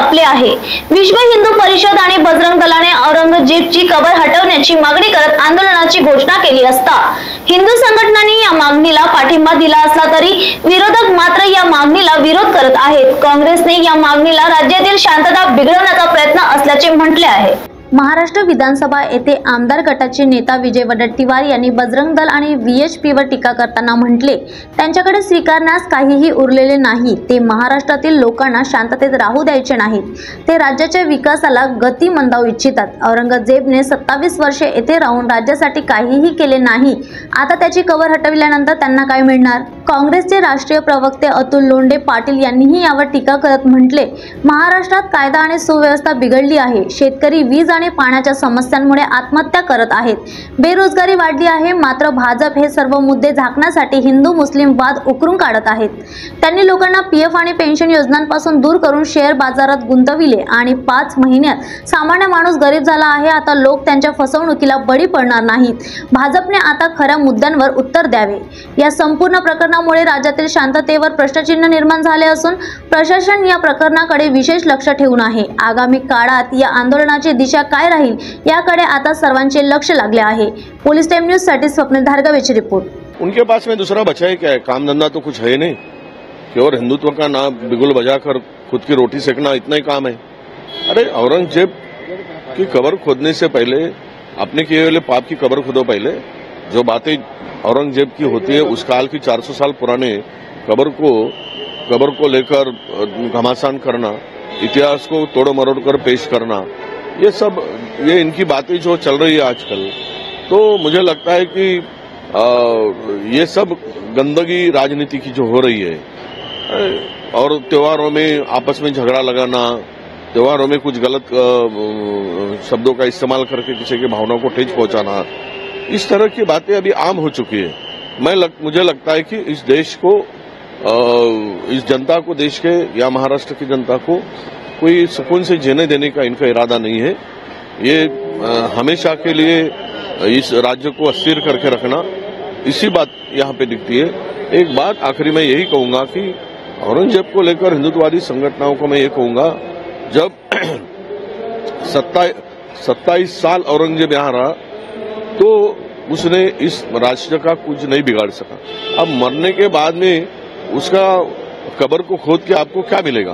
व्यापले आहे। विश्व हिंदू परिषद आणि बजरंग दलाने औरंगजेबची कबर हटवण्याची मागणी करत आंदोलनाची घोषणा केली असता हिंदू संघटनांनी या मागणीला पाठिंबा दिला असला तरी विरोधक मात्र या मागणीला विरोध करत आहेत। काँग्रेसने या मागणीला राज्यातील शांतता बिघडवण्याचा प्रयत्न असल्याचे म्हटले आहे। महाराष्ट्र विधानसभा येथे आमदार गटाचे नेता विजय वडेट्टीवार यांनी बजरंग दल आणि VHPवर टीका करताना म्हटले, त्यांच्याकडे स्वीकारण्यास काहीही उरलेले नाही। ते महाराष्ट्रातील लोकांना शांततेत राहू द्यायचे नाहीत, ते राज्याच्या विकासाला गती मंदावू इच्छितात। औरंगजेबने 27 वर्षे येथे राहून राज्यासाठी काहीही केले नाही, आता त्याची कबर हटविल्यानंतर त्यांना काय मिळणार? काँग्रेसचे राष्ट्रीय प्रवक्ते अतुल लोंढे पाटील यांनीही यावर टीका करत म्हटले, महाराष्ट्रात कायदा आणि सुव्यवस्था बिघडली आहे। शेतकरी वीज आणि पाण्याच्या समस्यांमुळे आत्महत्या करत आहेत, बेरोजगारी वाढली आहे। मात्र भाजप हे सर्व मुद्दे झाकण्यासाठी हिंदू मुस्लिम वाद उकरून काढत आहेत। त्यांनी लोकांना PF आणि पेन्शन योजनांपासून दूर करून शेअर बाजारात गुंतविले आणि 5 महिन्यात सामान्य माणूस गरीब झाला आहे। आता लोक त्यांच्या फसवणुकीला बळी पडणार नाहीत। भाजपने आता खऱ्या मुद्द्यांवर उत्तर द्यावे। या संपूर्ण प्रकरणामुळे राज्यातील शांततेवर प्रश्नचिन्ह निर्माण झाले असून प्रशासन या प्रकरणाकडे विशेष लक्ष ठेवून आहे। आगामी काळात या आंदोलनाची दिशा काय राहील याकडे आता सर्वांचे लक्ष लागले आहे। पुलिस टाइम न्यूज साठी स्वप्नील धारगवेची रिपोर्ट। उनके पास में दूसरा बचा है क्या है? काम धंधा तो कुछ है नहीं कि और हिंदुत्व का नाम बिगुल बजाकर खुद की रोटी सेकना इतना ही काम है। अरे औरंगजेब की कब्र खोदने से पहले अपने किए हुए पाप की कब्र खोदो। पहले जो बातें औरंगजेब की होती है उस काल की 400 साल पुराने कब्र को लेकर घमासान करना, इतिहास को तोड़ मरोड़ कर पेश करना, ये इनकी बातें जो चल रही है आजकल, तो मुझे लगता है कि ये सब गंदगी राजनीति की जो हो रही है और त्योहारों में आपस में झगड़ा लगाना, त्योहारों में कुछ गलत शब्दों का इस्तेमाल करके किसी की भावनाओं को ठेस पहुंचाना, इस तरह की बातें अभी आम हो चुकी है। मुझे लगता है कि इस देश को, इस जनता को, देश के या महाराष्ट्र की जनता को कोई सुकून से जीने देने का इनका इरादा नहीं है। ये हमेशा के लिए इस राज्य को अस्थिर करके रखना, इसी बात यहाँ पे दिखती है। एक बात आखिरी में यही कहूंगा कि औरंगजेब को लेकर हिंदुत्ववादी संगठनों को मैं ये कहूंगा, जब 27 साल औरंगजेब यहाँ रहा तो उसने इस राष्ट्र का कुछ नहीं बिगाड़ सका। अब मरने के बाद में उसका कब्र को खोद के आपको क्या मिलेगा?